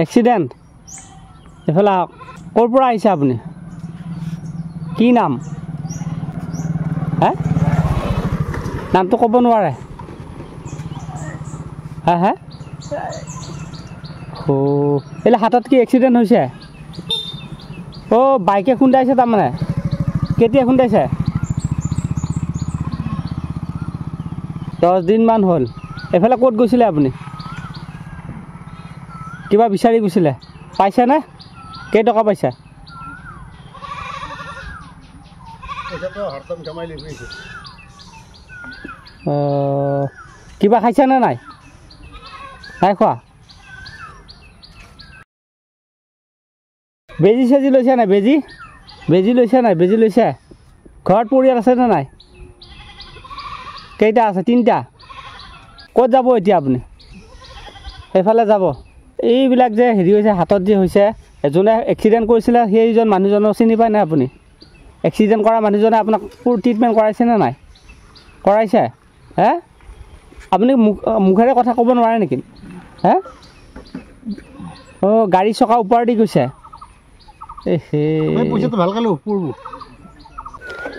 accident এইফালে আহক ক'ৰ পৰা আহিছে আপুনি কি নাম হে নামটো ক'ব নোৱাৰে হা হা এইলে হাতত কি এক্সিডেণ্ট হৈছে বাইকে খুন্দাইছে তাৰমানে কেতিয়া খুন্দাইছে 10 দিনমান হ'ল এইফালে ক'ত গৈছিলে আপুনি কিবা বিচাৰি গৈছিলে পাইছেনে কেইটকা পাইছে কিবা খাইছেনে নাই নাই খোৱা বেজি চেজি লৈছে নাই বেজি লৈছে নাই বেজি লৈছে ঘৰত পৰিয়াল আছেনে নাই কেইটা আছে 3টা ক'ত যাব এতিয়া আপুনি সেইফালে যাব এইবিলাক যে হেৰি হৈছে হাতত যে হৈছে এজনে এক্সিডেণ্ট কৰিছিলে সেইজন মানুহজনক চিনি পায় নাই আপুনি এক্সিডেণ্ট কৰা মানুহজনে আপোনাক ট্ৰিটমেণ্ট কৰাইছেনে নাই কৰাইছে হে আপুনি মুখেৰে কথা ক'ব নোৱাৰে নেকি হে গাড়ী চকা ওপৰ দি গৈছে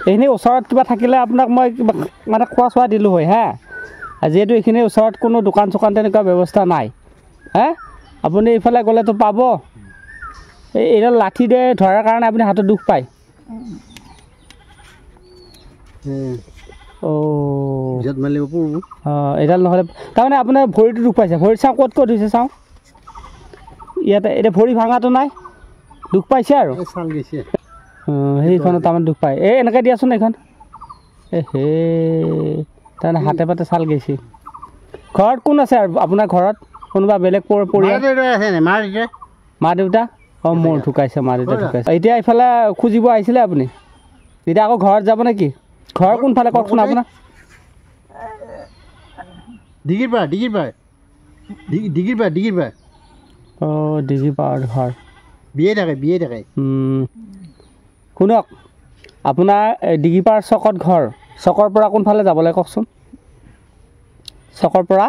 এইখিনি ওচৰত কিবা থাকিলে আপোনাক মই মানে খোৱা চোৱা দিলোঁ হয় হা যিহেতু এইখিনি ওচৰত কোনো দোকান চোকান তেনেকুৱা ব্যৱস্থা নাই হে আপুনি এইফালে গ'লেতো পাব এইডাল লাঠি দে ধৰাৰ কাৰণে আপুনি হাতত দুখ পায় এইডাল নহ'লে তাৰমানে আপোনাৰ ভৰিটো দুখ পাইছে ভৰিত চাওঁ ক'ত হৈছে চাওঁ ইয়াতে এতিয়া ভৰি ভাঙাটো নাই দুখ পাইছে আৰু সেইখনত তাৰমানে দুখ পায় এনেকৈ দিয়াচোন এইখন তাৰমানে হাতে পাতে চাল গৈছে ঘৰত কোন আছে আৰু আপোনাৰ ঘৰত কোনোবা বেলেগ পৰিয়াল মা দেউতা মোৰ ঢুকাইছে মা দেউতা ঢুকাইছে এতিয়া এইফালে খুজিব আহিছিলে আপুনি এতিয়া আকৌ ঘৰত যাব নেকি ঘৰ কোনফালে কওকচোন আপোনাৰ ডিগিৰ পাৰ ঘৰ বিয়ে থাকে শুনক আপোনাৰ ডিগিপাৰ চকত ঘৰ চকৰ পৰা কোনফালে যাব লাগে কওকচোন চকৰ পৰা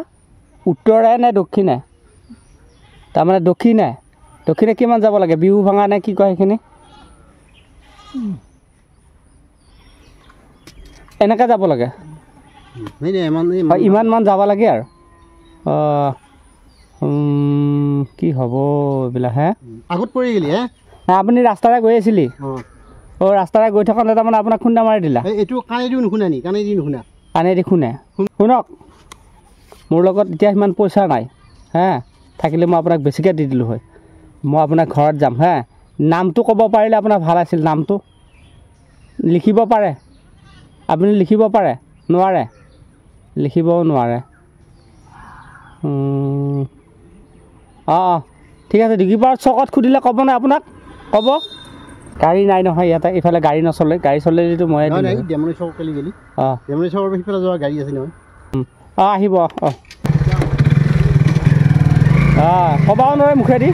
উত্তৰে নে দক্ষিণে তাৰমানে দক্ষিণে কিমান যাব লাগে বিহু ভাঙা নে কি কয় সেইখিনি এনেকৈ যাব লাগে ইমানমান যাব লাগে আৰু কি হ'ব এইবিলাক হে আগত পৰি গ'লি হে আপুনি ৰাস্তাৰে গৈ আছিলি ৰাস্তাৰে গৈ থাকোঁতে তাৰমানে আপোনাক খুন্দা মাৰি দিলা এইটো কাণেদি নুশুনা নি কাণেদি শুনে শুনক মোৰ লগত এতিয়া সিমান পইচা নাই হে থাকিলে মই আপোনাক বেছিকৈ দি দিলোঁ হয় মই আপোনাৰ ঘৰত যাম হে নামটো ক'ব পাৰিলে আপোনাৰ ভাল আছিল নামটো লিখিব পাৰে আপুনি লিখিব পাৰে নোৱাৰে লিখিবও নোৱাৰে ঠিক আছে ডিগিপাৰ চকত সুধিলে ক'ব নাই আপোনাক ক'ব গাড়ী নাই নহয় ইয়াতে এইফালে গাড়ী নচলে গাড়ী চলিলেতো মই আহিব ক'বাও নোৱাৰে মুখেদি